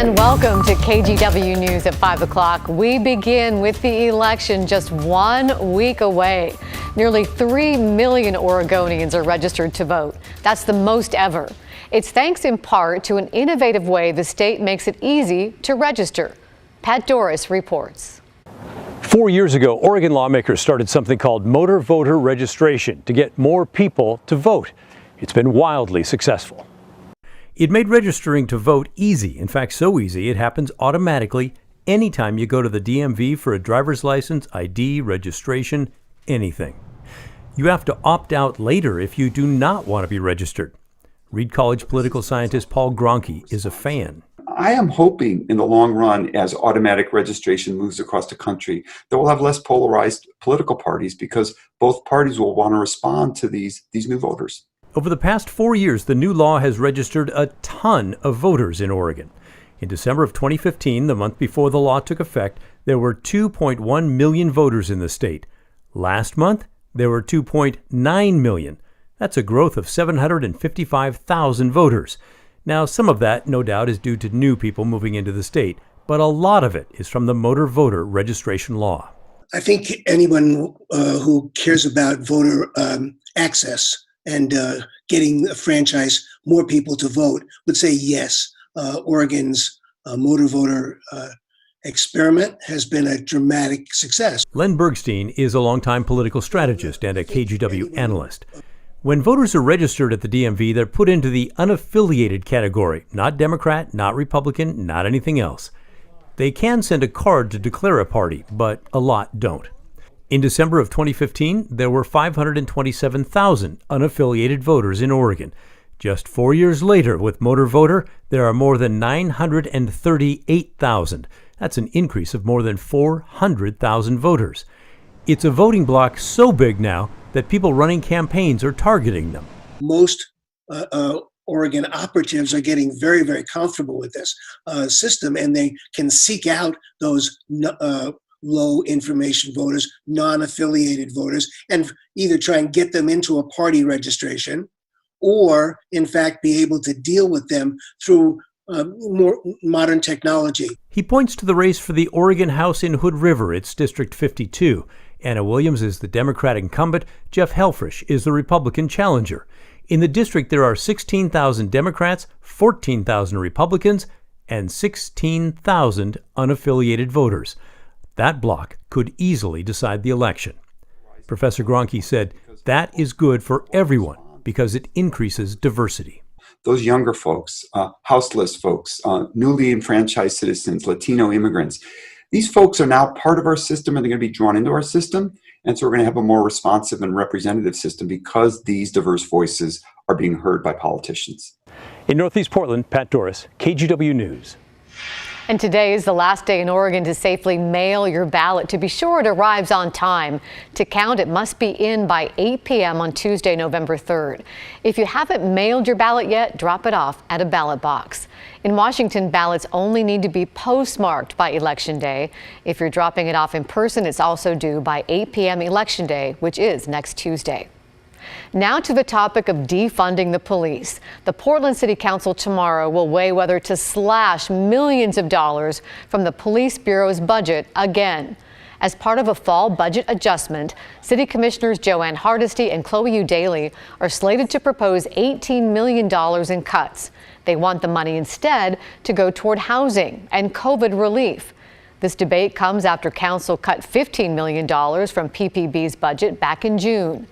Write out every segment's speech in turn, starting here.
And welcome to KGW News at 5 o'clock. We begin with the election just 1 week away. Nearly 3 million Oregonians are registered to vote. That's the most ever. It's thanks in part to an innovative way the state makes it easy to register. Pat Doris reports. 4 years ago, Oregon lawmakers started something called motor voter registration to get more people to vote. It's been wildly successful. It made registering to vote easy. In fact, so easy it happens automatically anytime you go to the DMV for a driver's license, ID, registration, anything. You have to opt out later if you do not want to be registered. Reed College political scientist Paul Gronke is a fan. I am hoping in the long run, as automatic registration moves across the country, that we'll have less polarized political parties because both parties will want to respond to these new voters. Over the past 4 years, the new law has registered a ton of voters in Oregon. In December of 2015, the month before the law took effect, there were 2.1 million voters in the state. Last month, there were 2.9 million. That's a growth of 755,000 voters. Now, some of that, no doubt, is due to new people moving into the state, but a lot of it is from the motor voter registration law. I think anyone who cares about voter access and getting a franchise, more people to vote, would say yes. Oregon's motor voter experiment has been a dramatic success. Len Bergstein is a longtime political strategist and a KGW analyst. When voters are registered at the DMV, they're put into the unaffiliated category, not Democrat, not Republican, not anything else. They can send a card to declare a party, but a lot don't. In December of 2015, there were 527,000 unaffiliated voters in Oregon. Just 4 years later, with motor voter, there are more than 938,000. That's an increase of more than 400,000 voters. It's a voting bloc so big now that people running campaigns are targeting them. Most Oregon operatives are getting very, very comfortable with this system, and they can seek out those low information voters, non-affiliated voters, and either try and get them into a party registration or, in fact, be able to deal with them through more modern technology. He points to the race for the Oregon House in Hood River. It's District 52. Anna Williams is the Democrat incumbent. Jeff Helfrich is the Republican challenger. In the district, there are 16,000 Democrats, 14,000 Republicans, and 16,000 unaffiliated voters. That bloc could easily decide the election. Professor Gronke said that is good for everyone because it increases diversity. Those younger folks, houseless folks, newly enfranchised citizens, Latino immigrants, these folks are now part of our system and they're going to be drawn into our system. And so we're going to have a more responsive and representative system because these diverse voices are being heard by politicians. In Northeast Portland, Pat Doris, KGW News. And today is the last day in Oregon to safely mail your ballot. To be sure it arrives on time. To count, it must be in by 8 p.m. on Tuesday, November 3rd. If you haven't mailed your ballot yet, drop it off at a ballot box. In Washington, ballots only need to be postmarked by Election Day. If you're dropping it off in person, it's also due by 8 p.m. Election Day, which is next Tuesday. Now to the topic of defunding the police. The Portland City Council tomorrow will weigh whether to slash millions of dollars from the Police Bureau's budget again. As part of a fall budget adjustment, City Commissioners Joanne Hardesty and Chloe Eudaly are slated to propose $18 million in cuts. They want the money instead to go toward housing and COVID relief. This debate comes after Council cut $15 million from PPB's budget back in June.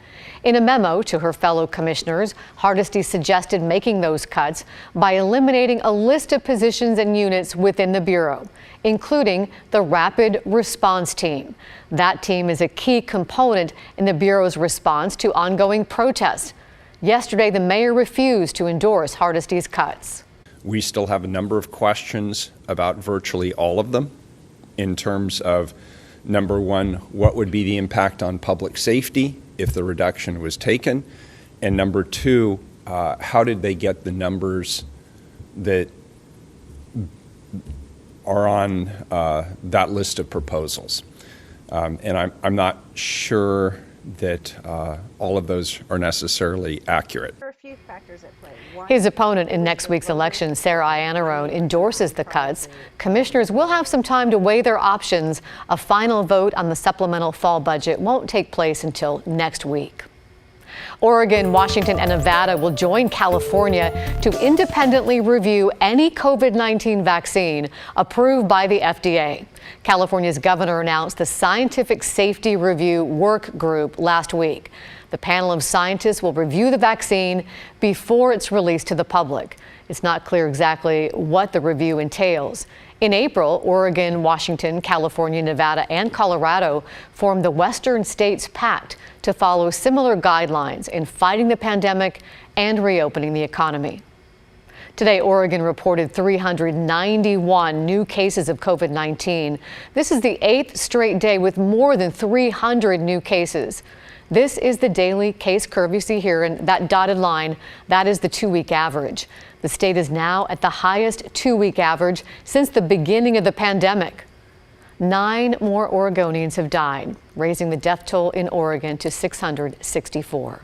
In a memo to her fellow commissioners, Hardesty suggested making those cuts by eliminating a list of positions and units within the Bureau, including the Rapid Response Team. That team is a key component in the Bureau's response to ongoing protests. Yesterday, the mayor refused to endorse Hardesty's cuts. We still have a number of questions about virtually all of them in terms of, number one, what would be the impact on public safety if the reduction was taken? And number two, how did they get the numbers that are on that list of proposals? And I'm not sure that all of those are necessarily accurate. few factors at play. One, His opponent in next week's election, Sarah Iannarone, endorses the cuts. Commissioners will have some time to weigh their options. A final vote on the supplemental fall budget won't take place until next week. Oregon, Washington, and Nevada will join California to independently review any COVID-19 vaccine approved by the FDA. California's governor announced the Scientific Safety Review Work Group last week. The panel of scientists will review the vaccine before it's released to the public. It's not clear exactly what the review entails. In April, Oregon, Washington, California, Nevada, and Colorado formed the Western States Pact to follow similar guidelines in fighting the pandemic and reopening the economy. Today, Oregon reported 391 new cases of COVID-19. This is the 8th straight day with more than 300 new cases. This is the daily case curve you see here, and that dotted line, that is the 2-week average. The state is now at the highest 2-week average since the beginning of the pandemic. 9 more Oregonians have died, raising the death toll in Oregon to 664.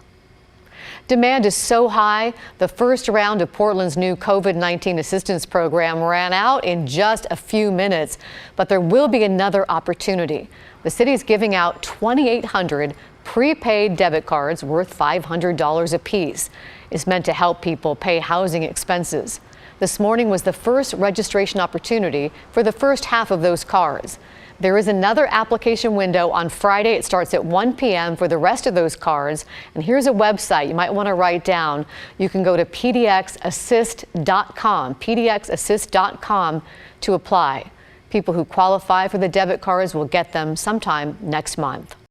Demand is so high, the first round of Portland's new COVID-19 Assistance program ran out in just a few minutes, but there will be another opportunity. The city is giving out 2,800 prepaid debit cards worth $500 apiece. It's meant to help people pay housing expenses. This morning was the first registration opportunity for the first half of those cards. There is another application window on Friday. It starts at 1 p.m. for the rest of those cards. And here's a website you might want to write down. You can go to pdxassist.com to apply. People who qualify for the debit cards will get them sometime next month.